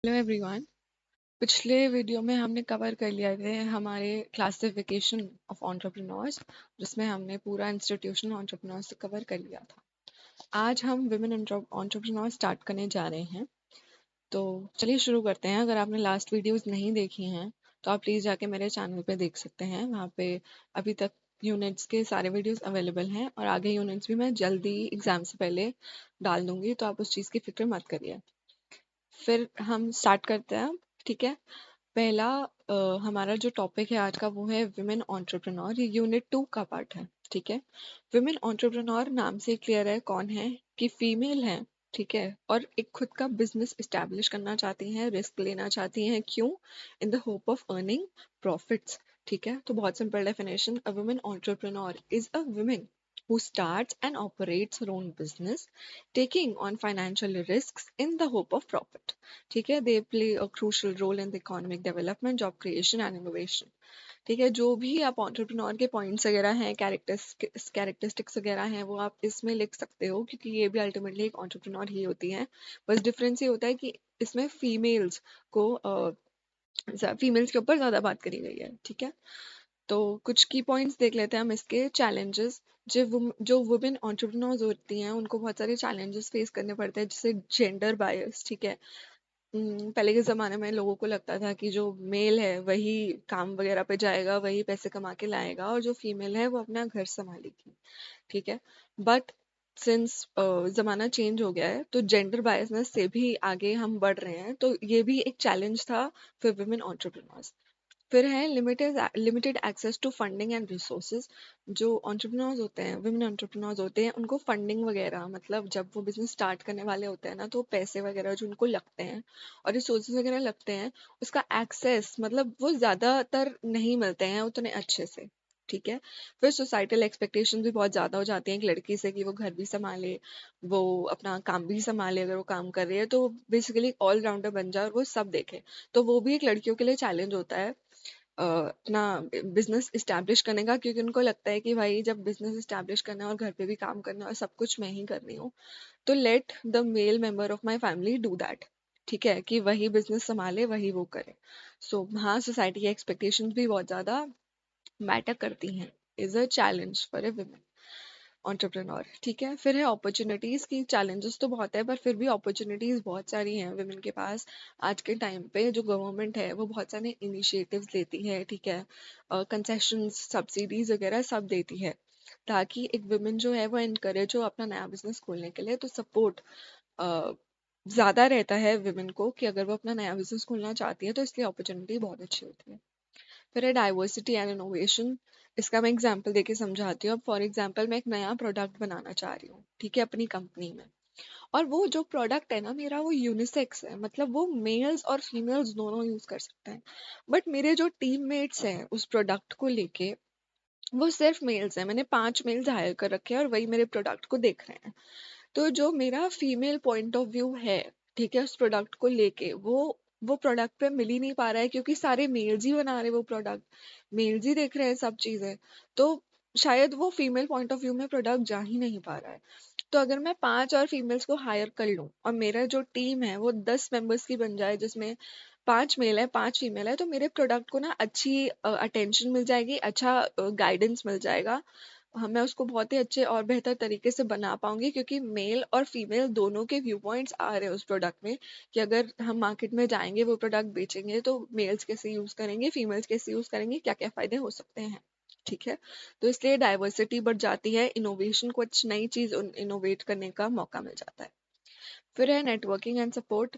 Hello everyone. पिछले video में हमने कवर कर लिया थे हमारे क्लासिफिकेशन ऑफ एंटरप्रेन्योर्स, जिसमें हमने पूरा इंस्टीट्यूशनल एंटरप्रेन्योर्स कवर कर लिया था। आज हम विमेन एंटरप्रेन्योर स्टार्ट करने जा रहे हैं। तो चलिए शुरू करते हैं। अगर आपने लास्ट वीडियोस नहीं देखी हैं तो आप प्लीज़ जाके मेरे चैनल पे देख सकते हैं। वहाँ पे अभी तक यूनिट्स के सारे वीडियोस अवेलेबल हैं और आगे यूनिट्स भी मैं जल्दी एग्जाम से पहले डाल दूंगी, तो आप उस चीज़ की फिक्र मत करिए। फिर हम स्टार्ट करते हैं। ठीक है। पहला हमारा जो टॉपिक है आज का वो है विमेन एंटरप्रेन्योर। ये यूनिट 2 का पार्ट है। ठीक है। विमेन एंटरप्रेन्योर नाम से क्लियर है कौन है, कि फीमेल है। ठीक है। और एक खुद का बिजनेस एस्टेब्लिश करना चाहती हैं, रिस्क लेना चाहती हैं। क्यों? In the hope of earning profits. ठीक है। तो बहुत simple definition, a women entrepreneur is a women who starts and operates her own business, taking on financial risks in the hope of profit. ठीक है। They play a crucial role in the economic development, job creation and innovation. ठीक है। जो भी आप entrepreneur के points वगैरह हैं, कैरेक्टरिस्टिक्स वगैरह हैं, वो आप इसमें लिख सकते हो, क्योंकि ये भी अल्टीमेटली एक एंटरप्रेन्योर ही होती हैं। बस डिफरेंस ये होता है कि इसमें को फीमेल्स के ऊपर ज्यादा बात करी गई है। ठीक है। तो कुछ की पॉइंट्स देख लेते हैं हम इसके। चैलेंजेस, जो वुमेन एंटरप्रेन्योर्स होती हैं उनको बहुत सारे चैलेंजेस फेस करने पड़ते हैं, जैसे जेंडर बायस। ठीक है। पहले के ज़माने में लोगों को लगता था कि जो मेल है वही काम वगैरह पे जाएगा, वही पैसे कमा के लाएगा, और जो फीमेल है वो अपना घर संभालेगी। ठीक है। बट सिंस ज़माना चेंज हो गया है, तो जेंडर बायसनेस से भी आगे हम बढ़ रहे हैं। तो ये भी एक चैलेंज था फॉर वुमेन एंटरप्रेन्योर्स। फिर है limited access to funding and resources. जो एंटरप्रेन्योर्स होते हैं, वुमेन एंटरप्रेन्योर्स होते हैं, उनको फंडिंग वगैरह, मतलब जब वो बिजनेस स्टार्ट करने वाले होते हैं ना, तो पैसे वगैरह जो उनको लगते हैं और रिसोर्सेज वगैरह लगते हैं, उसका एक्सेस मतलब वो ज़्यादातर नहीं मिलते हैं उतने अच्छे से। ठीक है। फिर सोसाइटल एक्सपेक्टेशन भी बहुत ज़्यादा हो जाती हैं एक लड़की से, कि वो घर भी संभाले, वो अपना काम भी संभाले, अगर वो काम कर रही है तो बेसिकली ऑलराउंडर बन जाए और वो सब देखे। तो वो भी एक लड़कियों के लिए चैलेंज होता है अपना बिजनेस इस्टेब्लिश करने का, क्योंकि उनको लगता है कि भाई जब बिजनेस इस्टेब्लिश करना है और घर पे भी काम करना है और सब कुछ मैं ही कर रही हूँ, तो let the male member of my family do that. ठीक है। कि वही बिजनेस संभाले, वही वो करे। सो हाँ, सोसाइटी की एक्सपेक्टेशंस भी बहुत ज्यादा मैटर करती हैं। Is a challenge for a women entrepreneur. ठीक है। फिर है अपॉर्चुनिटीज की। चैलेंजेस तो बहुत है, पर फिर भी अपॉर्चुनिटीज बहुत सारी हैं वुमेन के पास। आज के टाइम पे जो गवर्नमेंट है वो बहुत सारे इनिशिएटिव्स लेती है। ठीक है। कंसेशंस, सब्सिडीज वगैरह सब देती है, ताकि एक वुमेन जो है वो इनकरेज हो अपना नया बिजनेस खोलने के लिए। तो सपोर्ट ज्यादा रहता है वुमेन को, कि अगर वो अपना नया बिजनेस खोलना चाहती है तो इसलिए अपॉर्चुनिटी बहुत अच्छी होती है। फिर है डाइवर्सिटी एंड इनोवेशन। इसका मैं एग्जांपल देके समझाती हूँ। अब फॉर एग्जांपल मैं एक नया प्रोडक्ट बनाना चाह रही हूँ, ठीक है, अपनी कंपनी में। और वो जो प्रोडक्ट है ना मेरा, वो यूनिसेक्स है, मतलब वो मेल्स और फीमेल्स दोनों यूज कर सकते हैं। बट मेरे जो टीममेट्स हैं उस प्रोडक्ट को लेके, वो सिर्फ मेल्स हैं। मैंने 5 मेल्स हायर कर रखे हैं और वही मेरे प्रोडक्ट को देख रहे हैं। तो जो मेरा फीमेल पॉइंट ऑफ व्यू है, ठीक है, उस प्रोडक्ट को लेके, वो प्रोडक्ट पे मिल ही नहीं पा रहा है, क्योंकि सारे मेल्स ही बना रहे हैं वो प्रोडक्ट, मेल्स ही देख रहे हैं सब चीजें। तो शायद वो फीमेल पॉइंट ऑफ व्यू में प्रोडक्ट जा ही नहीं पा रहा है। तो अगर मैं 5 और फीमेल्स को हायर कर लूं और मेरा जो टीम है वो 10 मेंबर्स की बन जाए, जिसमें 5 मेल है 5 फीमेल है, तो मेरे प्रोडक्ट को ना अच्छी अटेंशन मिल जाएगी, अच्छा गाइडेंस मिल जाएगा। हाँ, मैं उसको बहुत ही अच्छे और बेहतर तरीके से बना पाऊंगी, क्योंकि मेल और फीमेल दोनों के व्यू पॉइंट्स आ रहे हैं उस प्रोडक्ट में, कि अगर हम मार्केट में जाएंगे वो प्रोडक्ट बेचेंगे तो मेल्स कैसे यूज करेंगे, फीमेल्स कैसे यूज करेंगे, क्या क्या फायदे हो सकते हैं। ठीक है। तो इसलिए डाइवर्सिटी बढ़ जाती है, इनोवेशन, कुछ नई चीज इनोवेट करने का मौका मिल जाता है। फिर है networking and support.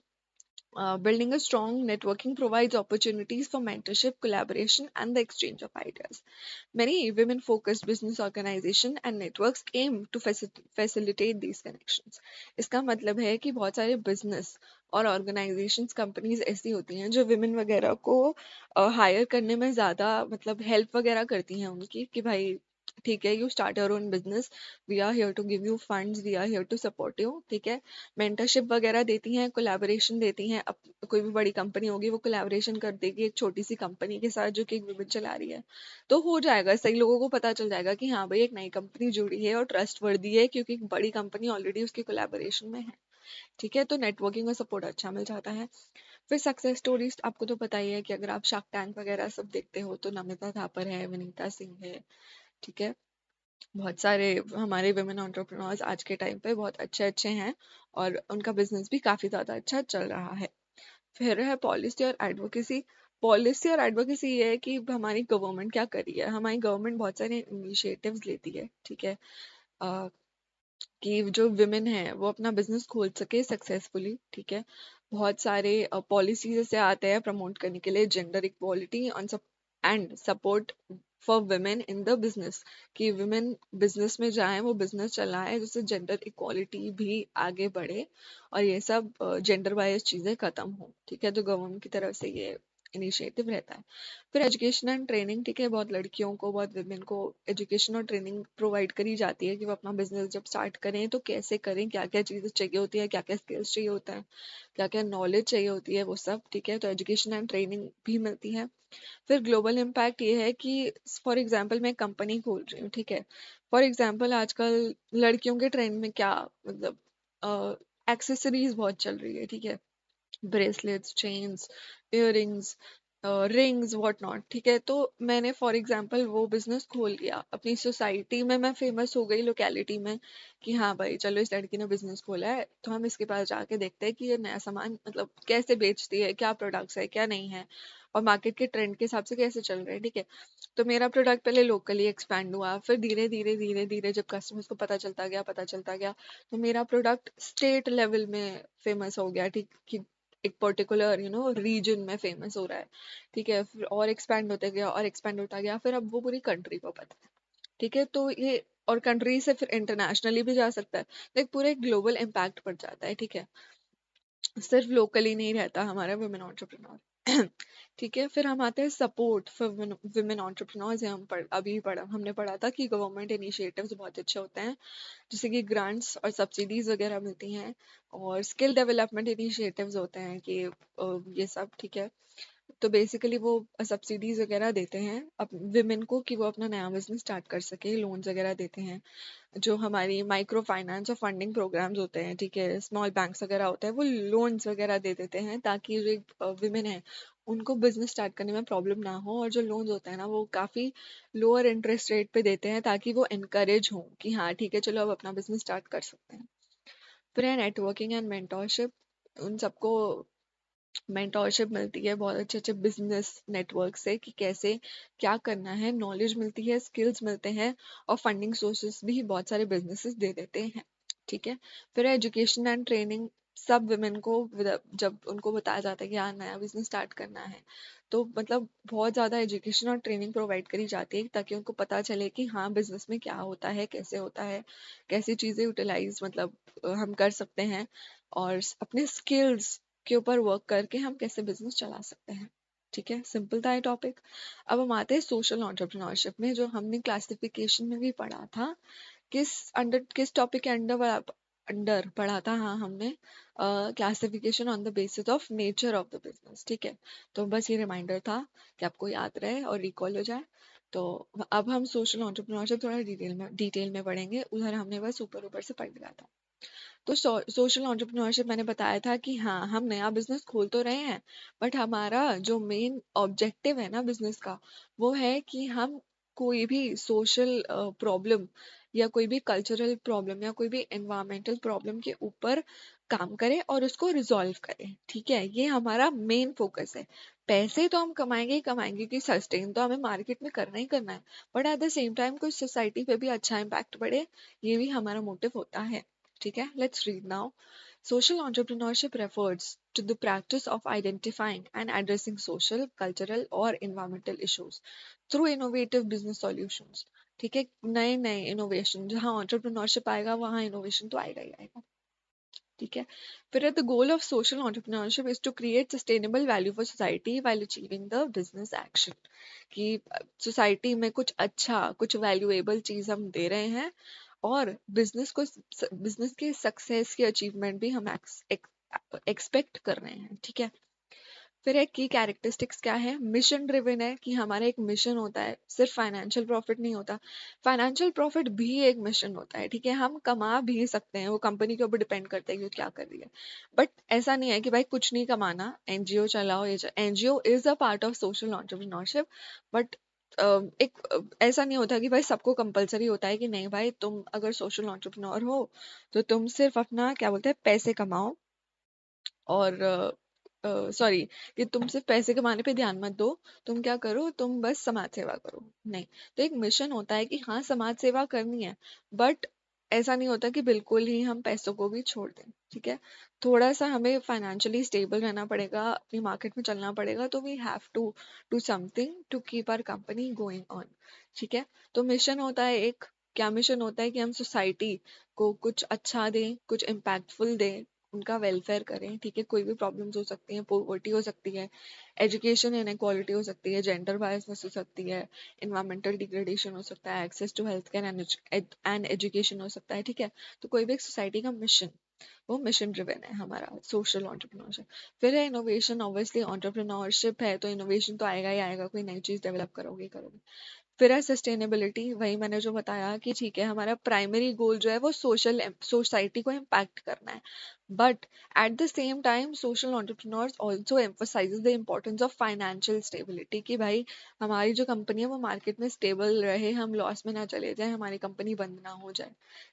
Building a strong networking provides opportunities for mentorship, collaboration, and the exchange of ideas. Many women focused business organizations and networks aim to facilitate these connections. इसका मतलब है कि बहुत सारे बिजनेस और ऑर्गेनाइजेशंस, कंपनीज ऐसी होती हैं जो विमेन वगैरह को हायर करने में ज़्यादा मतलब हेल्प वगैरह करती हैं उनकी, कि भाई ठीक है, you start your own business, we are here to give you funds, we are here to support you. ठीक है। मेंटरशिप वगैरह देती हैं, कोलैबोरेशन देती हैं। अब कोई भी बड़ी कंपनी होगी वो कोलैबोरेशन कर देगी एक छोटी सी कंपनी के साथ जो कि एक विमेन चला रही है, तो हो जाएगा सही, लोगों को पता चल जाएगा कि हाँ भाई एक नई कंपनी जुड़ी है और ट्रस्ट वर्दी है, क्योंकि एक बड़ी कंपनी ऑलरेडी उसके कोलैबोरेशन में है। ठीक है। तो नेटवर्किंग और सपोर्ट अच्छा मिल जाता है। फिर सक्सेस स्टोरीज आपको तो पता ही है कि अगर आप शार्क टैंक वगैरह सब देखते हो तो नमिता थापर है, विनीता सिंह है, ठीक है। बहुत सारे हमारे वुमेन एंटरप्रेन्योर्स आज के टाइम पे बहुत अच्छे अच्छे हैं और उनका बिजनेस भी काफी ज्यादा अच्छा चल रहा है। फिर है पॉलिसी और एडवोकेसी। पॉलिसी और एडवोकेसी ये है कि हमारी गवर्नमेंट क्या कर रही है। हमारी गवर्नमेंट बहुत सारे इनिशिएटिव्स लेती है, ठीक है, अ, कि जो विमेन है वो अपना बिजनेस खोल सके सक्सेसफुली, ठीक है। बहुत सारे पॉलिसीज ऐसे आते हैं प्रमोट करने के लिए gender equality on and support for women in the business, कि वुमेन बिजनेस में जाएं, वो बिजनेस चलाएं जिससे जेंडर इक्वालिटी भी आगे बढ़े और ये सब जेंडर वाइज चीजें खत्म हो, ठीक है। तो गवर्नमेंट की तरफ से ये इनिशिएटिव रहता है। फिर एजुकेशन एंड ट्रेनिंग, ठीक है, बहुत लड़कियों को, बहुत विमेन को एजुकेशन और ट्रेनिंग प्रोवाइड करी जाती है कि वो अपना बिजनेस जब स्टार्ट करें तो कैसे करें, क्या क्या चीजें चाहिए होती है, क्या क्या स्किल्स चाहिए होता है, क्या क्या नॉलेज चाहिए होती है, वो सब, ठीक है। तो एजुकेशन एंड ट्रेनिंग भी मिलती है। फिर ग्लोबल इम्पैक्ट ये है कि फॉर एग्जाम्पल मैं कंपनी खोल रही हूँ, ठीक है। फॉर एग्जाम्पल आजकल लड़कियों के ट्रेंड में क्या, मतलब एक्सेसरीज बहुत चल रही है, ठीक है, bracelets, chains, earrings, rings, what not, ठीक है। तो मैंने फॉर एग्जांपल वो बिजनेस खोल लिया अपनी सोसाइटी में, मैं फेमस हो गई लोकेलिटी में कि हाँ भाई चलो इस लड़की ने बिजनेस खोला है तो हम इसके पास जाके देखते हैं कि ये नया सामान मतलब कैसे बेचती है, क्या प्रोडक्ट्स है, क्या नहीं है, और मार्केट के ट्रेंड के हिसाब से कैसे चल रहे हैं, ठीक है। तो मेरा प्रोडक्ट पहले लोकली एक्सपैंड हुआ, फिर धीरे धीरे धीरे धीरे जब कस्टमर्स को पता चलता गया तो मेरा प्रोडक्ट स्टेट लेवल में फेमस हो गया, ठीक, कि एक पर्टिकुलर रीजन में फेमस हो रहा है, ठीक है। फिर और एक्सपैंड होते गया और एक्सपैंड होता गया, फिर अब वो पूरी कंट्री को पता है, ठीक है। तो ये और कंट्री से फिर इंटरनेशनली भी जा सकता है, तो एक पूरे ग्लोबल इम्पैक्ट पड़ जाता है, ठीक है। सिर्फ लोकली नहीं रहता हमारा वुमेन एंटरप्रेन्योर ठीक है। फिर हम आते हैं सपोर्ट फॉर वुमेन एंटरप्रेन्योर्स। अभी हमने पढ़ा था कि गवर्नमेंट इनिशिएटिव्स बहुत अच्छे होते हैं, जैसे कि ग्रांट्स और सब्सिडीज वगैरह मिलती हैं, और स्किल डेवलपमेंट इनिशिएटिव्स होते हैं कि ये सब, ठीक है। तो बेसिकली वो सब्सिडीज वगैरह देते हैं अब विमेन को कि वो अपना नया बिजनेस स्टार्ट कर सके, लोन्स वगैरह देते हैं। जो हमारी माइक्रो फाइनेंस और फंडिंग प्रोग्राम्स होते हैं, ठीक है, स्मॉल बैंक्स वगैरह होते हैं, वो लोन्स वगैरह दे देते हैं ताकि जो विमेन है उनको बिजनेस स्टार्ट करने में प्रॉब्लम ना हो। और जो लोन्स होते हैं ना वो काफी लोअर इंटरेस्ट रेट पे देते हैं ताकि वो इनकरेज हो कि हाँ ठीक है चलो अब अपना बिजनेस स्टार्ट कर सकते हैं। फिर है नेटवर्किंग एंड मेंटोरशिप। उन सबको मेंटोरशिप मिलती है बहुत अच्छे अच्छे बिजनेस नेटवर्क से कि कैसे क्या करना है, नॉलेज मिलती है, स्किल्स मिलते हैं, और फंडिंग सोर्सेस भी बहुत सारे बिजनेसेस दे देते हैं, ठीक है। फिर एजुकेशन एंड ट्रेनिंग। सब वुमेन को जब उनको बताया जाता है कि हाँ नया बिजनेस स्टार्ट करना है तो मतलब बहुत ज्यादा एजुकेशन और ट्रेनिंग प्रोवाइड करी जाती है ताकि उनको पता चले कि हाँ बिजनेस में क्या होता है, कैसे होता है, कैसी चीजें यूटिलाइज मतलब हम कर सकते हैं, और अपने स्किल्स के ऊपर वर्क करके हम कैसे बिजनेस चला सकते हैं, ठीक है। सिंपल था ये टॉपिक। अब हम आते हैं सोशल एंटरप्रेन्योरशिप में, जो हमने क्लासिफिकेशन में भी पढ़ा था। किस टॉपिक के अंडर अंडर पढ़ा था, हाँ हमने classification on the basis of nature of the business, ठीक है। तो बस ये रिमाइंडर था कि आपको याद रहे और रिकॉल हो जाए। तो अब हम सोशल एंटरप्रेन्योरशिप थोड़ा डिटेल में पढ़ेंगे, उधर हमने बस ऊपर ऊपर से पढ़ लिया था। तो सोशल एंटरप्रेन्योरशिप मैंने बताया था कि हाँ हम नया बिजनेस खोल तो रहे हैं, बट हमारा जो मेन ऑब्जेक्टिव है ना बिजनेस का, वो है कि हम कोई भी सोशल प्रॉब्लम या कोई भी कल्चरल प्रॉब्लम या कोई भी एनवायरमेंटल प्रॉब्लम के ऊपर काम करें और उसको रिजॉल्व करें, ठीक है। ये हमारा मेन फोकस है। पैसे तो हम कमाएंगे ही कमाएंगे कि सस्टेन तो हमें मार्केट में करना ही करना है, but at the same time कुछ सोसाइटी पे भी अच्छा इम्पैक्ट पड़े, ये भी हमारा मोटिव होता है, ठीक है। Let's read now. Social entrepreneurship refers to the practice of identifying and addressing social, cultural or environmental issues through innovative business solutions. ठीक है, नए नए इनोवेशन, जहाँ entrepreneurship आएगा वहाँ इनोवेशन तो आएगा ही आएगा, ठीक है। फिर the goal of social entrepreneurship is to create sustainable value for society while achieving the business action, कि सोसाइटी में कुछ अच्छा, कुछ वैल्यूएबल चीज हम दे रहे हैं और बिजनेस के सक्सेस की अचीवमेंट भी हम एक्सपेक्ट कर रहे हैं, ठीक है। फिर एक की कैरेक्टरिस्टिक्स क्या है, मिशन ड्रिवन है कि हमारा एक मिशन होता है, सिर्फ फाइनेंशियल प्रॉफिट नहीं होता, फाइनेंशियल प्रॉफिट भी एक मिशन होता है, ठीक है, हम कमा भी सकते हैं, वो कंपनी के ऊपर डिपेंड करता है कि वो क्या कर रही है, बट ऐसा नहीं है कि भाई कुछ नहीं कमाना, एनजीओ चलाओ, ये NGO is a part of social entrepreneurship, but ऐसा नहीं होता कि भाई सबको कंपलसरी होता है कि नहीं भाई तुम अगर सोशल एंटरप्रेन्योर हो तो तुम सिर्फ अपना क्या बोलते हैं पैसे कमाओ, और सॉरी, कि तुम सिर्फ पैसे कमाने पे ध्यान मत दो, तुम क्या करो, तुम बस समाज सेवा करो, नहीं, तो एक मिशन होता है कि हाँ समाज सेवा करनी है, बट ऐसा नहीं होता कि बिल्कुल ही हम पैसों को भी छोड़ दें, ठीक है, थोड़ा सा हमें फाइनेंशियली स्टेबल रहना पड़ेगा, अपनी मार्केट में चलना पड़ेगा, तो we have to do something to keep our company going on, ठीक है, तो मिशन होता है एक, क्या मिशन होता है कि हम सोसाइटी को कुछ अच्छा दें, कुछ इम्पैक्टफुल दें, उनका वेलफेयर करें, ठीक है, कोई भी प्रॉब्लम्स हो सकती हैं, पोवर्टी हो सकती है, एजुकेशन इनक्वालिटी हो सकती है, जेंडर बायसनेस हो सकती है, इन्वायरमेंटल डिग्रेडेशन हो सकता है, access to health care and education हो सकता है, ठीक है, तो कोई भी एक सोसाइटी का मिशन, वो मिशन ड्रिवन है हमारा सोशल एंटरप्रेन्योरशिप। फिर है इनोवेशन, ऑब्वियसली एंटरप्रेन्योरशिप है तो इनोवेशन तो आएगा ही आएगा, कोई नई चीज डेवलप करोगे करोगे। फिर है सस्टेनेबिलिटी, वही मैंने जो बताया कि ठीक है हमारा प्राइमरी गोल जो है वो सोशल सोसाइटी को इम्पैक्ट करना है, but at the same time social entrepreneurs also emphasises the importance of financial stability, कि भाई हमारी जो कंपनी है वो मार्केट में स्टेबल रहे, हम लॉस में ना चले जाए, हमारी कंपनी बंद ना हो जाए,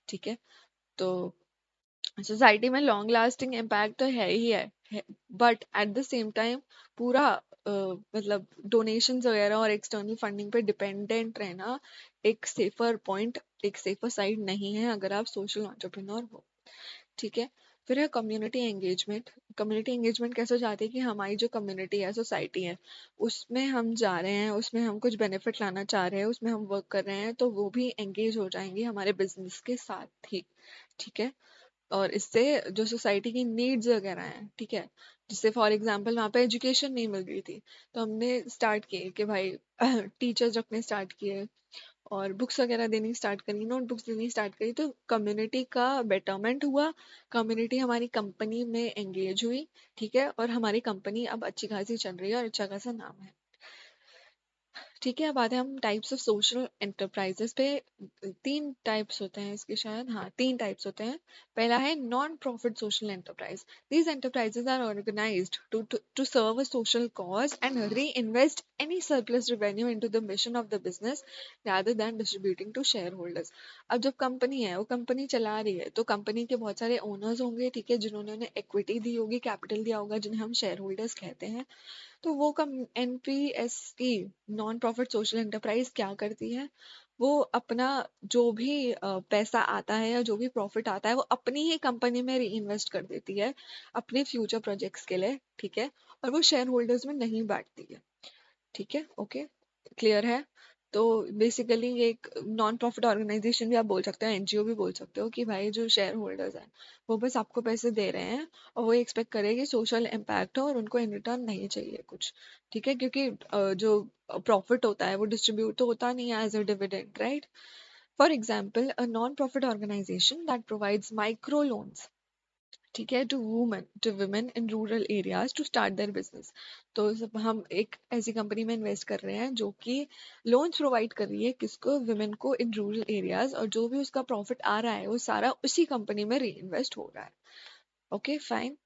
ठीक है, तो सोसाइटी में लॉन्ग लास्टिंग इम्पैक्ट तो है ही है, but at the same time पूरा मतलब डोनेशंस वगैरह और एक्सटर्नल फंडिंग पे डिपेंडेंट रहना एक सेफर पॉइंट, एक सेफर साइड नहीं है अगर आप सोशल एंटरप्रेन्योर हो, ठीक है। फिर है कम्युनिटी एंगेजमेंट, कम्युनिटी एंगेजमेंट कैसे हो जाती है कि हमारी जो कम्युनिटी है, सोसाइटी है, उसमें हम जा रहे हैं, उसमें हम कुछ बेनिफिट लाना चाह रहे हैं, उसमें हम वर्क कर रहे हैं, तो वो भी एंगेज हो जाएंगे हमारे बिजनेस के साथ ही, ठीक है, और इससे जो सोसाइटी की नीड्स वगैरह हैं, ठीक है, जैसे फॉर एग्जांपल वहाँ पे एजुकेशन नहीं मिल रही थी, तो हमने स्टार्ट किए कि भाई टीचर्स रखने स्टार्ट किए, और बुक्स वगैरह देनी स्टार्ट करी, नोटबुक्स देनी स्टार्ट करी, तो कम्युनिटी का बेटरमेंट हुआ, कम्युनिटी हमारी कंपनी में एंगेज हुई, ठीक है, और हमारी कंपनी अब अच्छी खासी चल रही है और अच्छा खासा नाम है, ठीक है। अब आते हैं हम टाइप्स ऑफ सोशल एंटरप्राइजेस पे। तीन टाइप्स होते हैं इसके, शायद, हाँ, तीन टाइप्स होते हैं। पहला है non profit social enterprise. These enterprises are organised to serve a social cause and reinvest any surplus revenue into the mission of the business rather than distributing to shareholders. अब जब company है वो company चला रही है, तो company के बहुत सारे ओनर्स होंगे, ठीक है, जिन्होंने उन्हें इक्विटी दी होगी, कैपिटल दिया होगा, जिन्हें हम शेयर होल्डर्स कहते हैं। तो वो कम एनपीएस की नॉन प्रॉफिट सोशल एंटरप्राइज क्या करती है, वो अपना जो भी पैसा आता है या जो भी प्रॉफिट आता है वो अपनी ही कंपनी में री इन्वेस्ट कर देती है अपने फ्यूचर प्रोजेक्ट्स के लिए, ठीक है, और वो शेयर होल्डर्स में नहीं बांटती है, ठीक है, ओके, क्लियर है। तो बेसिकली ये एक नॉन प्रॉफिट ऑर्गेनाइजेशन भी आप बोल सकते हो, एनजीओ भी बोल सकते हो, कि भाई जो शेयर होल्डर्स हैं वो बस आपको पैसे दे रहे हैं और वो एक्सपेक्ट करे कि सोशल इम्पैक्ट हो और उनको इन रिटर्न नहीं चाहिए कुछ, ठीक है, क्योंकि जो प्रॉफिट होता है वो डिस्ट्रीब्यूट तो होता नहीं है as a dividend, right. For example a non profit organization that provides micro loans, ठीक है, to women in rural areas to start their business. तो जब हम एक ऐसी कंपनी में इन्वेस्ट कर रहे हैं जो कि लोन्स प्रोवाइड कर रही है किसको, वुमेन को, इन रूरल एरियाज, और जो भी उसका प्रॉफिट आ रहा है वो सारा उसी कंपनी में री इन्वेस्ट हो रहा है, ओके फाइन।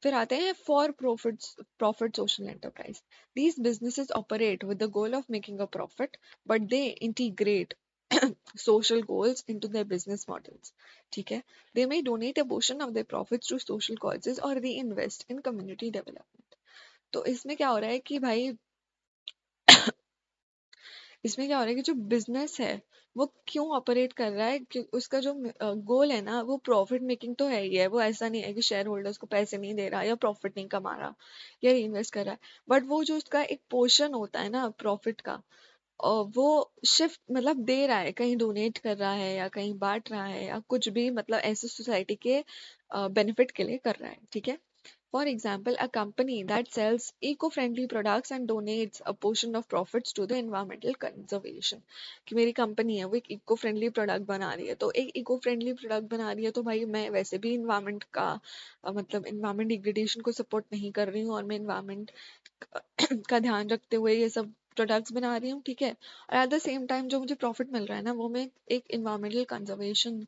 फिर आते हैं for profit social enterprise. These businesses operate with the goal of making a profit, but they integrate social goals into their business models, ठीक है। They may donate a portion of their profits to social causes or reinvest in community development। तो इसमें क्या हो रहा है कि भाई इसमें क्या हो रहा है कि जो बिजनेस है वो क्यों ऑपरेट कर रहा है, कि उसका जो गोल है ना वो प्रॉफिट मेकिंग तो है ही है, वो ऐसा नहीं है कि शेयर होल्डर्स को पैसे नहीं दे रहा या प्रॉफिट नहीं कमा रहा या इन्वेस्ट कर रहा है, बट वो जो उसका एक पोर्शन होता है ना प्रॉफिट का, वो शिफ्ट मतलब दे रहा है, कहीं डोनेट कर रहा है या कहीं बांट रहा है या कुछ भी, मतलब ऐसे सोसाइटी के बेनिफिट के लिए कर रहा है, ठीक है। For example, a company that sells eco-friendly products and donates a portion of profits to the environmental conservation. कि मेरी कंपनी है वो एक इको फ्रेंडली प्रोडक्ट बना रही है, तो एक इको फ्रेंडली प्रोडक्ट बना रही है तो भाई मैं वैसे भी इन्वायरमेंट का मतलब इन्वायरमेंट डिग्रेडेशन को सपोर्ट नहीं कर रही हूँ और मैं इन्वायरमेंट का ध्यान रखते हुए ये सब प्रोडक्ट्स बना रही हूँ, ठीक है। और एट द सेम टाइम जो मुझे प्रॉफिट मिल रहा है ना वो मैं एक इन्वायरमेंटल कंजर्वेशन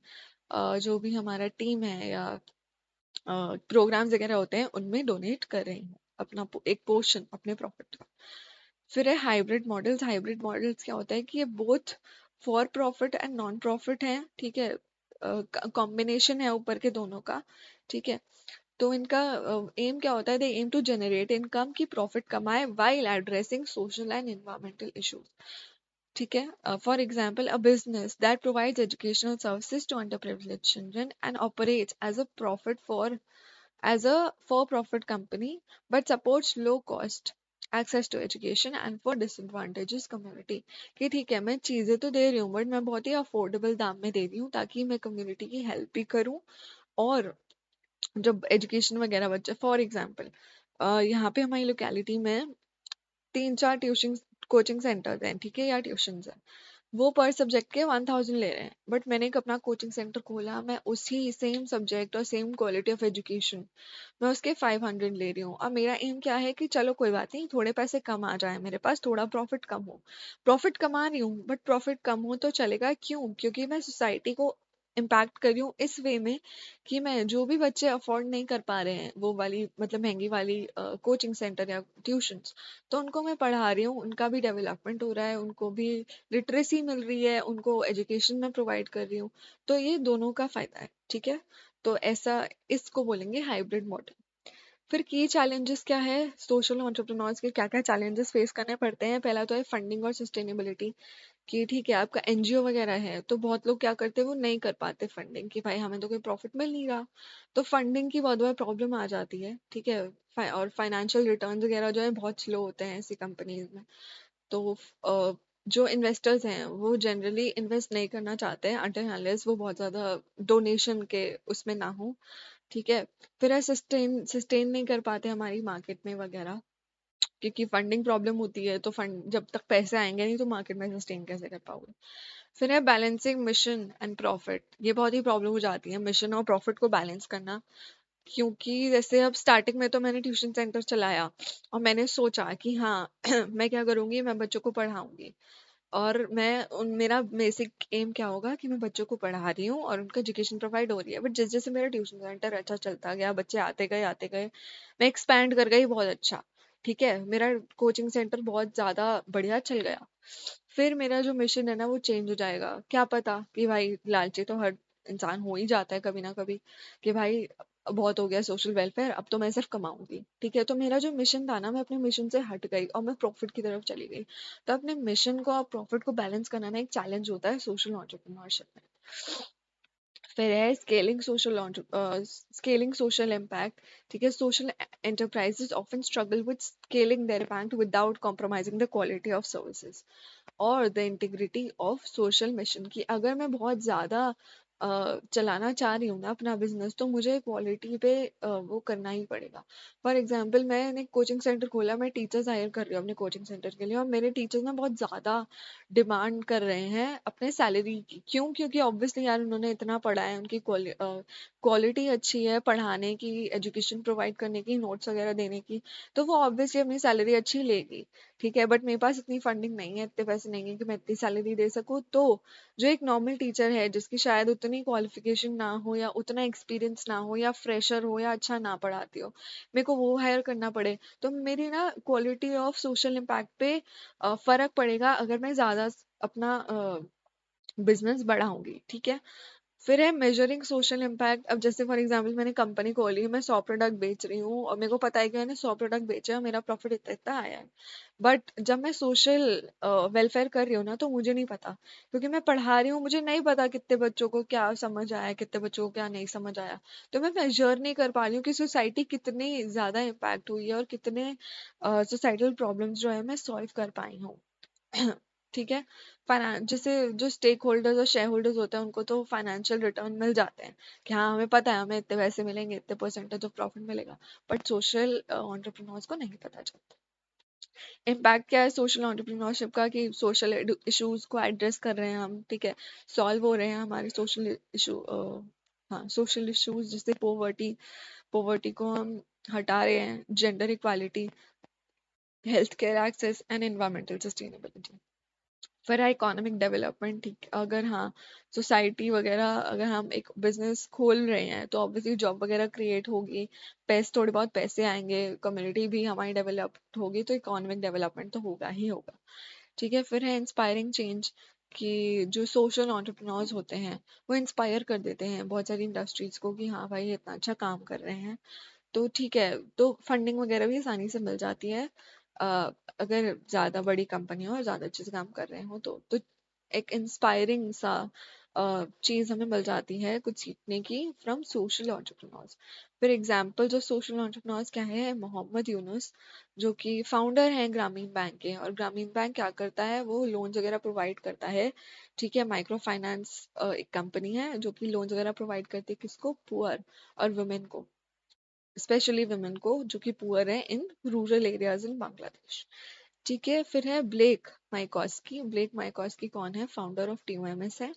जो भी हमारा टीम है या प्रोग्राम्स वगैरह होते हैं उनमें डोनेट कर रही हूँ अपना एक पोर्शन अपने प्रॉफिट का। फिर है हाइब्रिड मॉडल्स। हाइब्रिड मॉडल्स क्या होता है कि ये both for profit and non profit है, ठीक है। कॉम्बिनेशन है ऊपर के दोनों का, ठीक है। तो इनका एम क्या होता है, they aim to generate income की प्रॉफिट कमाए while addressing social and environmental issues, ठीक है। For example, a business that provides educational services to under privilege children and operates as a profit for as a for-profit company but supports low-cost access to education and for disadvantaged community। कि ठीक है मैं चीजें तो दे रही हूँ but मैं बहुत ही अफोर्डेबल दाम में दे रही हूँ ताकि मैं कम्युनिटी की हेल्प भी करूँ और जब एजुकेशन वगैरह बच्चे फॉर एग्जाम्पल यहाँ पे हमारी लोकेलिटी में 3-4 ट्यूशन कोचिंग सेंटर्स हैं, ठीक है, या ट्यूशन है। वो पर सब्जेक्ट के 1000 ले रहे हैं बट मैंने एक अपना कोचिंग सेंटर खोला, मैं उसी सेम सब्जेक्ट और सेम क्वालिटी ऑफ एजुकेशन मैं उसके 500 ले रही हूँ। अब मेरा एम क्या है कि चलो कोई बात नहीं, थोड़े पैसे कम आ जाए मेरे पास, थोड़ा प्रॉफिट कम हो। प्रॉफिट कमा रही हूँ बट प्रॉफिट कम हो तो चलेगा, क्यों? क्योंकि मैं सोसाइटी को इम्पैक्ट कर रही हूँ इस वे में कि मैं जो भी बच्चे अफोर्ड नहीं कर पा रहे हैं वो वाली मतलब महंगी वाली कोचिंग सेंटर या ट्यूशंस, तो उनको मैं पढ़ा रही हूँ, उनका भी डेवलपमेंट हो रहा है, उनको भी लिटरेसी मिल रही है, उनको एजुकेशन में प्रोवाइड कर रही हूँ। तो ये दोनों का फायदा है, ठीक है। तो ऐसा इसको बोलेंगे हाइब्रिड मॉडल। फिर की चैलेंजेस क्या है, सोशल एंटरप्रेन्योर्स के क्या क्या चैलेंजेस फेस करने पड़ते हैं। पहला तो है फंडिंग और सस्टेनेबिलिटी, कि ठीक है आपका एनजीओ वगैरह है तो बहुत लोग क्या करते हैं वो नहीं कर पाते फंडिंग, कि भाई हमें तो कोई प्रॉफिट मिल नहीं रहा, तो फंडिंग की बहुत बड़ी प्रॉब्लम आ जाती है, ठीक है। और फाइनेंशियल रिटर्न्स वगैरह जो है बहुत स्लो होते हैं ऐसी कंपनीज में। तो जो इन्वेस्टर्स हैं वो जनरली इन्वेस्ट नहीं करना चाहते हैं अनटिल अनलेस वो बहुत ज्यादा डोनेशन के उसमें ना हो, ठीक है। फिर है सस्टेन सस्टेन नहीं कर पाते हमारी मार्केट में वगैरह, क्योंकि फंडिंग प्रॉब्लम होती है तो फंड जब तक पैसे आएंगे नहीं तो मार्केट में सस्टेन कैसे कर पाओगे। फिर है बैलेंसिंग मिशन एंड प्रॉफिट। ये बहुत ही प्रॉब्लम हो जाती है मिशन और प्रॉफिट को बैलेंस करना, क्योंकि जैसे अब स्टार्टिंग में तो मैंने ट्यूशन सेंटर चलाया और मैंने सोचा कि हाँ मैं क्या करूंगी, मैं बच्चों को पढ़ाऊंगी और मैं उन मेरा बेसिक एम क्या होगा कि मैं बच्चों को पढ़ा रही हूँ और उनका एजुकेशन प्रोवाइड हो रही है। बट जैसे जैसे मेरा ट्यूशन सेंटर अच्छा चलता गया, बच्चे आते गए, मैं एक्सपैंड कर गई बहुत अच्छा, ठीक है, मेरा कोचिंग सेंटर बहुत ज्यादा बढ़िया चल गया। फिर मेरा जो मिशन है ना वो चेंज हो जाएगा, क्या पता कि भाई लालची तो हर इंसान हो ही जाता है कभी ना कभी, कि भाई बहुत हो गया सोशल वेलफेयर, अब तो मैं सिर्फ कमाऊंगी, ठीक है। तो मेरा जो मिशन था ना मैं अपने मिशन से हट गई और मैं प्रॉफिट की तरफ चली गई। तो अपने मिशन को और प्रॉफिट को बैलेंस करना ना एक चैलेंज होता है सोशल एंटरप्रेन्योरशिप में। फिर है स्केलिंग सोशल इम्पैक्ट, ठीक है। Social enterprises often struggle with scaling their impact without compromising the quality of services और the integrity of social mission. की अगर मैं बहुत ज्यादा चलाना चाह रही हूँ ना अपना बिजनेस तो मुझे क्वालिटी पे वो करना ही पड़ेगा। फॉर एग्जाम्पल मैंने कोचिंग सेंटर खोला, मैं टीचर्स हायर कर रही हूँ अपने कोचिंग सेंटर के लिए और मेरे टीचर्स ना बहुत ज्यादा डिमांड कर रहे हैं अपने सैलरी की। क्यों? क्योंकि ऑब्वियसली यार उन्होंने इतना पढ़ा है, उनकी क्वालिटी अच्छी है पढ़ाने की, एजुकेशन प्रोवाइड करने की, नोट्स वगैरह देने की, तो वो ऑब्वियसली अपनी सैलरी अच्छी लेगी, ठीक है। बट मेरे पास इतनी फंडिंग नहीं है, इतने पैसे नहीं है कि मैं इतनी सैलरी दे सकूँ। तो जो एक नॉर्मल टीचर है जिसकी शायद उतनी क्वालिफिकेशन ना हो या उतना एक्सपीरियंस ना हो या फ्रेशर हो या अच्छा ना पढ़ाती हो, मेरे को वो हायर करना पड़े, तो मेरी ना क्वालिटी ऑफ सोशल इम्पैक्ट पे फर्क पड़ेगा अगर मैं ज्यादा अपना बिजनेस बढ़ाऊंगी, ठीक है। फिर है मेजरिंग सोशल इम्पैक्ट। अब जैसे फॉर एग्जांपल मैंने कंपनी खोली, मैं 100 प्रोडक्ट बेच रही हूँ और मेरे को पता है कि मैंने 100 प्रोडक्ट बेचे और मेरा प्रॉफिट इतना इतना आया है। बट जब मैं सोशल वेलफेयर कर रही हूँ ना तो मुझे नहीं पता, क्योंकि मैं पढ़ा रही हूँ, मुझे नहीं पता कितने बच्चों को क्या समझ आया, कितने बच्चों को क्या नहीं समझ आया। तो मैं मेजर नहीं कर पा रही हूँ कि सोसाइटी कितनी ज्यादा इम्पैक्ट हुई है और कितने सोसाइटल प्रॉब्लम्स जो है मैं सॉल्व कर पाई हूँ। ठीक है। जैसे जो स्टेक होल्डर्स और शेयर होल्डर्स होते हैं उनको तो फाइनेंशियल रिटर्न मिल जाते हैं कि हाँ हमें पता है हमें इतने पैसे मिलेंगे, इतने परसेंटेज ऑफ प्रॉफिट मिलेगा, बट सोशल एंटरप्रेन्योर्स को नहीं पता चलता। इम्पैक्ट क्या है सोशल एंटरप्रेन्योरशिप का, कि सोशल इश्यूज को एड्रेस कर रहे हैं हम, ठीक है, सॉल्व हो रहे हैं हमारे सोशल इशू, हाँ सोशल इश्यूज, जैसे पोवर्टी को हम हटा रहे हैं, gender equality, health care access and environmental sustainability. फिर है इकोनॉमिक डेवलपमेंट, ठीक, अगर हाँ सोसाइटी वगैरह, अगर हम एक बिजनेस खोल रहे हैं तो ऑब्वियसली जॉब वगैरह क्रिएट होगी, पैसे थोड़े बहुत पैसे आएंगे, कम्युनिटी भी हमारी डेवलप होगी, तो इकोनॉमिक डेवलपमेंट तो होगा ही होगा। ठीक है। फिर है इंस्पायरिंग चेंज, कि जो सोशल एंटरप्रेन्योर्स होते हैं वो इंस्पायर कर देते हैं बहुत सारी इंडस्ट्रीज को कि हाँ भाई ये इतना अच्छा काम कर रहे हैं, तो ठीक है, तो फंडिंग वगैरह भी आसानी से मिल जाती है, अगर ज्यादा बड़ी कंपनी हो और ज्यादा अच्छे से काम कर रहे हो तो एक इंस्पायरिंग सा चीज हमें मिल जाती है कुछ सीखने की फ्रॉम सोशल एंटरप्रेन्योर्स। फिर एग्जांपल जो सोशल एंटरप्रेन्योर्स क्या है, मोहम्मद यूनुस, जो कि फाउंडर हैं ग्रामीण बैंक के, और ग्रामीण बैंक क्या करता है, वो लोन्स वगैरह प्रोवाइड करता है। ठीक है, माइक्रो फाइनेंस एक कंपनी है जो कि लोन्स वगैरह प्रोवाइड करती है, किसको, पुअर और वुमेन को, स्पेशली वुमेन को जो कि पुअर है इन रूरल एरियाज इन बांग्लादेश। ठीक है। फिर है ब्लेक माइकॉस्की। ब्लेक माइकॉस्की कौन है, फाउंडर ऑफ टीओएमएस है।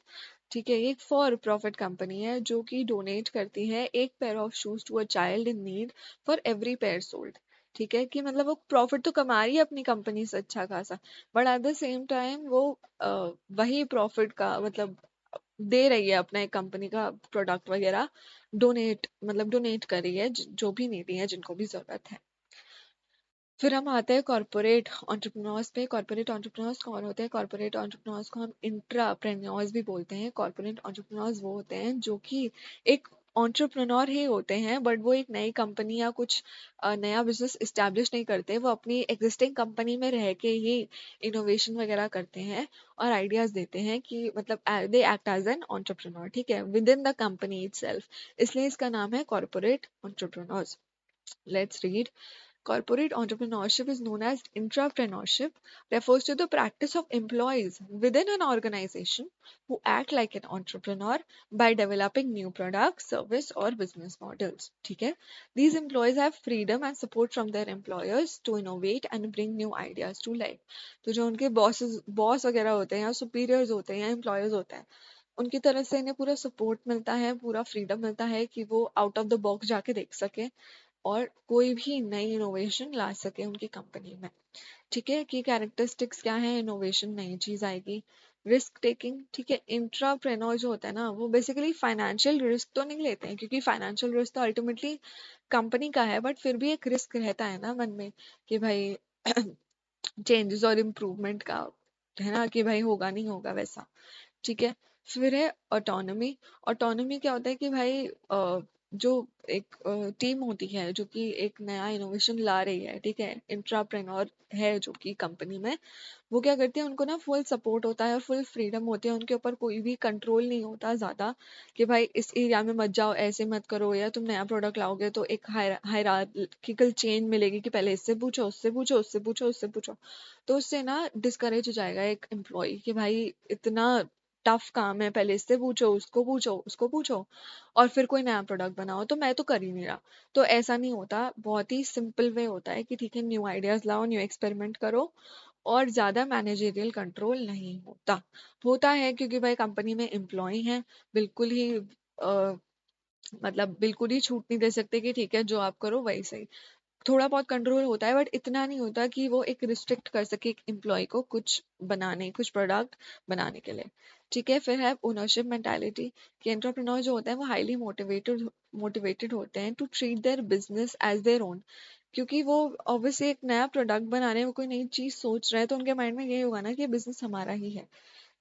ठीक है, ये एक फॉर प्रॉफिट कंपनी है जो कि डोनेट करती है एक pair of shoes to a child in need for every pair sold. ठीक है, कि मतलब वो प्रॉफिट तो कमा रही है अपनी कंपनी से अच्छा खासा, but at the same time वो वही प्रॉफिट का मतलब दे रही है अपना एक कंपनी का प्रोडक्ट वगैरह, डोनेट मतलब डोनेट कर रही है जो भी नीडी है, जिनको भी जरूरत है। फिर हम आते हैं कॉर्पोरेट एंटरप्रेन्योर्स पे। कॉर्पोरेट एंटरप्रेन्योर्स कौन होते हैं, कॉर्पोरेट एंटरप्रेन्योर्स को हम इंट्राप्रेन्योर्स भी बोलते हैं। कॉर्पोरेट एंटरप्रेन्योर्स वो होते हैं जो कि एक एंटरप्रेन्योर ही होते हैं, बट वो एक नई कंपनी या कुछ नया बिजनेस इस्टेब्लिश नहीं करते, वो अपनी एग्जिस्टिंग कंपनी में रह के ही इनोवेशन वगैरह करते हैं और आइडियाज देते हैं, कि मतलब they act as an entrepreneur, ठीक है, within the company itself, इसलिए इसका नाम है corporate entrepreneurs. Let's read. Corporate entrepreneurship is known as intrapreneurship, refers to the practice of employees within an organization who act like an entrepreneur by developing new products, service or business models. ठीक है? These employees have freedom and support from their employers to innovate and bring new ideas to life. तो जो उनके boss वगैरह होते हैं या superiors होते हैं या एम्प्लॉयर्स होते हैं, उनकी तरफ से इन्हें पूरा सपोर्ट मिलता है, पूरा फ्रीडम मिलता है कि वो आउट ऑफ द बॉक्स जाके देख सके और कोई भी नई इनोवेशन ला सके उनकी कंपनी में। ठीक है, कि कैरेक्टरिस्टिक्स क्या है, इनोवेशन नई चीज आएगी, रिस्क टेकिंग, ठीक है, इंट्राप्रेन्योर जो होता है ना वो बेसिकली फाइनेंशियल रिस्क तो नहीं लेते हैं, क्योंकि फाइनेंशियल रिस्क तो अल्टीमेटली कंपनी का है, बट फिर भी एक रिस्क रहता है ना मन में कि भाई चेंजेस और इम्प्रूवमेंट का, है ना, कि भाई होगा नहीं होगा वैसा। ठीक है। फिर है ऑटोनॉमी। ऑटोनॉमी क्या होता है कि भाई जो एक टीम होती है जो कि एक नया इनोवेशन ला रही है, ठीक है, इंट्राप्रेन्योर है जो कि कंपनी में, वो क्या करते हैं, उनको ना फुल सपोर्ट होता है और फुल फ्रीडम होती है, उनके ऊपर कोई भी कंट्रोल नहीं होता ज्यादा, कि भाई इस एरिया में मत जाओ, ऐसे मत करो, या तुम नया प्रोडक्ट लाओगे तो एक हायरार्किकल चेन मिलेगी कि पहले इससे पूछो, उससे पूछो, उससे पूछो, उससे पूछो, तो उससे ना डिस्करेज हो जाएगा एक एम्प्लॉय कि भाई इतना टफ काम है, पहले इससे पूछो, उसको पूछो, उसको पूछो, और फिर कोई नया प्रोडक्ट बनाओ, तो मैं तो कर ही नहीं रहा। तो ऐसा नहीं होता, बहुत ही सिंपल वे होता है कि ठीक है, न्यू आइडियाज लाओ, न्यू एक्सपेरिमेंट करो, और ज्यादा मैनेजेरियल कंट्रोल नहीं होता। होता है क्योंकि भाई कंपनी में एम्प्लॉय हैं, बिल्कुल ही मतलब बिल्कुल ही छूट नहीं दे सकते कि ठीक है जो आप करो वही सही। थोड़ा बहुत कंट्रोल होता है, बट इतना नहीं होता कि वो एक रिस्ट्रिक्ट कर सके एक एम्प्लॉय को कुछ प्रोडक्ट बनाने के लिए। ठीक है। फिर है ओनरशिप मेंटालिटी, कि एंटरप्रेन्योर जो होते हैं वो हाईली मोटिवेटेड मोटिवेटेड होते हैं to treat their business as their own, क्योंकि वो ऑब्वियसली एक नया प्रोडक्ट बना रहे हैं, वो कोई नई चीज सोच रहे हैं, तो उनके माइंड में यही होगा ना कि बिजनेस हमारा ही है,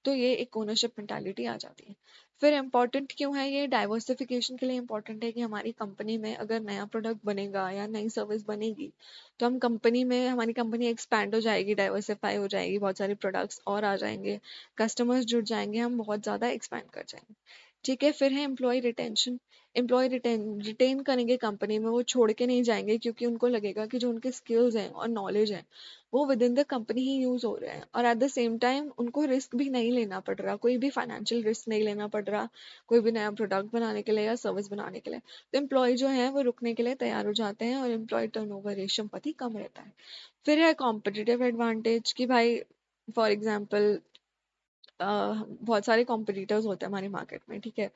तो ये एक ओनरशिप मेंटालिटी आ जाती है। फिर इम्पोर्टेंट क्यों है ये, डाइवर्सिफिकेशन के लिए इम्पोर्टेंट है कि हमारी कंपनी में अगर नया प्रोडक्ट बनेगा या नई सर्विस बनेगी, तो हम कंपनी में हमारी कंपनी एक्सपैंड हो जाएगी, डाइवर्सिफाई हो जाएगी, बहुत सारे प्रोडक्ट्स और आ जाएंगे, कस्टमर्स जुड़ जाएंगे, हम बहुत ज़्यादा एक्सपैंड कर जाएंगे। ठीक है। फिर है एम्प्लॉय रिटेंशन। एम्प्लॉय रिटेन करेंगे कंपनी में, वो छोड़ के नहीं जाएंगे क्योंकि उनको लगेगा कि जो उनके स्किल्स हैं और नॉलेज है वो with in the company he use हो रहे हैं, और एट द सेम टाइम उनको रिस्क भी नहीं लेना पड़ रहा, कोई भी फाइनेंशियल रिस्क नहीं लेना पड़ रहा कोई भी नया प्रोडक्ट बनाने के लिए या सर्विस बनाने के लिए। तो एम्प्लॉय जो है वो रुकने के लिए तैयार हो जाते हैं और एम्प्लॉय टर्नओवर रेशियो बहुत ही कम रहता है। फिर है कॉम्पिटिटिव एडवांटेज कि भाई फॉर एग्जाम्पल बहुत सारे कॉम्पिटिटर्स होते हैं हमारे मार्केट में, ठीक है।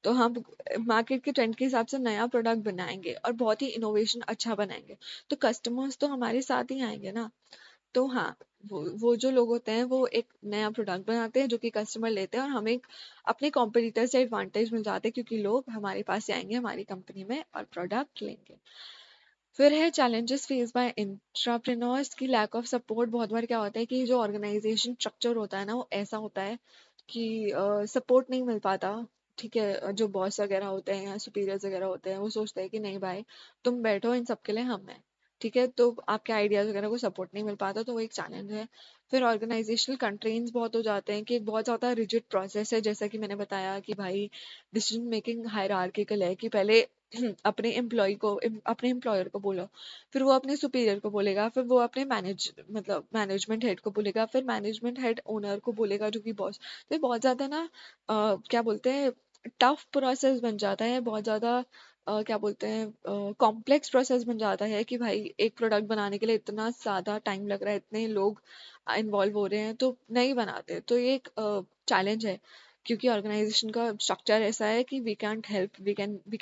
तो हम मार्केट के ट्रेंड के हिसाब से नया प्रोडक्ट बनाएंगे और बहुत ही इनोवेशन अच्छा बनाएंगे, तो कस्टमर्स तो हमारे साथ ही आएंगे ना। तो हाँ, वो जो लोग होते हैं वो एक नया प्रोडक्ट बनाते हैं जो कि कस्टमर लेते हैं, और हमें अपने कॉम्पिटिटर से एडवांटेज मिल जाते हैं क्योंकि लोग हमारे पास से आएंगे हमारी कंपनी में और प्रोडक्ट लेंगे। फिर है चैलेंजेस फेस बाय इंट्राप्रेन्योर्स की लैक ऑफ सपोर्ट। बहुत बार क्या होता है कि जो ऑर्गेनाइजेशन स्ट्रक्चर होता है ना वो ऐसा होता है कि सपोर्ट नहीं मिल पाता। ठीक है, जो बॉस वगैरह होते हैं या सुपीरियर्स वगैरह होते हैं वो सोचते हैं कि नहीं भाई तुम बैठो, इन सब के लिए हम हैं। ठीक है, तो आपके आइडियाज वगैरह को सपोर्ट नहीं मिल पाता, तो वो एक चैलेंज है। फिर ऑर्गेनाइजेशनल कंट्रेंट्स बहुत हो जाते हैं कि एक बहुत ज़्यादा रिजिड प्रोसेस है, जैसा कि मैंने बताया कि भाई डिसीजन मेकिंग हायरार्किकल है कि पहले अपने एम्प्लॉय को अपने एम्प्लॉयर को बोलो, फिर वो अपने सुपीरियर को बोलेगा, फिर वो अपने मैनेजमेंट हेड को बोलेगा, फिर मैनेजमेंट हेड ओनर को बोलेगा जो कि बॉस। तो ये बहुत ज्यादा ना क्या बोलते हैं, टफ प्रोसेस बन जाता है, बहुत ज्यादा क्या बोलते हैं कॉम्प्लेक्स प्रोसेस बन जाता है कि भाई एक प्रोडक्ट बनाने के लिए इतना ज्यादा टाइम लग रहा है, इतने लोग इन्वॉल्व हो रहे हैं तो नहीं बनाते। तो ये एक चैलेंज है क्योंकि ऑर्गेनाइजेशन का स्ट्रक्चर ऐसा है कि we can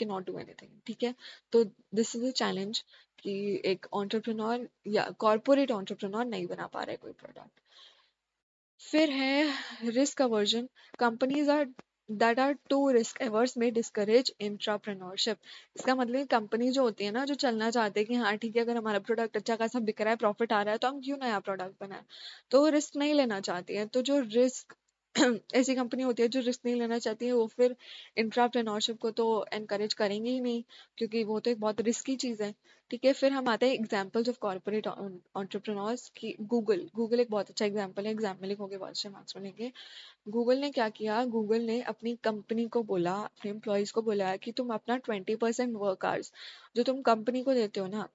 not do anything. ठीक है, तो दिस इज अ चैलेंज कि एक एंटरप्रेन्योर या कॉर्पोरेट एंटरप्रेन्योर नहीं बना पा रहा है कोई प्रोडक्ट। फिर है risk aversion. Companies are that are too risk averse में डिस्करेज इंट्राप्रेन्योरशिप। इसका मतलब कंपनी जो होती है ना, जो चलना चाहते हैं कि हाँ ठीक है अगर हमारा प्रोडक्ट अच्छा खासा बिक रहा है, प्रॉफिट आ रहा है, तो हम क्यों नया प्रोडक्ट बनाए, तो रिस्क नहीं लेना चाहती है। तो जो रिस्क ऐसी कंपनी होती है जो रिस्क नहीं लेना चाहती है वो फिर इंट्राप्रेन्योरशिप को तो एनकरेज करेंगे ही नहीं, क्योंकि वो तो एक बहुत रिस्की चीज है। ठीक है, फिर हम आते हैं एग्जांपल्स ऑफ कॉर्पोरेट एंटरप्रेन्योर्स की। गूगल एक बहुत अच्छा एग्जांपल है, एग्जाम में लिखोगे बहुत अच्छे मार्क्स मिलेंगे। गूगल ने क्या किया, गूगल ने अपनी कंपनी को बोला, अपने एम्प्लॉयज को बोला कि तुम अपना 20% वर्क आवर्स जो तुम कंपनी को देते हो ना,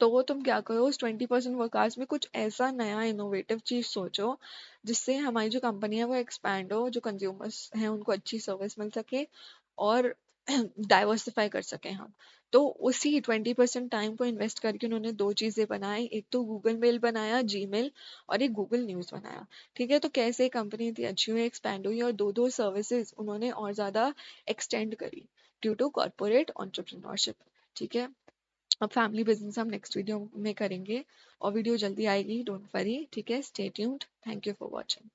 तो वो तुम क्या करो उस 20% वर्क आवर्स में कुछ ऐसा नया इनोवेटिव चीज सोचो जिससे हमारी जो कंपनी है वो एक्सपैंड हो, जो कंज्यूमर्स हैं उनको अच्छी सर्विस मिल सके और डाइवर्सिफाई कर सके हम। तो उसी 20% टाइम को इन्वेस्ट करके उन्होंने दो चीजें बनाई, एक तो गूगल मेल बनाया, जीमेल, और एक गूगल न्यूज बनाया। ठीक है, तो कैसे कंपनी इतनी अच्छी हुई, एक्सपैंड हुई और दो दो सर्विसेज उन्होंने और ज्यादा एक्सटेंड करी ड्यू टू कॉर्पोरेट एंटरप्रेन्योरशिप। ठीक है, अब फैमिली बिजनेस हम नेक्स्ट वीडियो में करेंगे और वीडियो जल्दी आएगी, डोंट वरी। ठीक है, stay tuned, thank you for watching.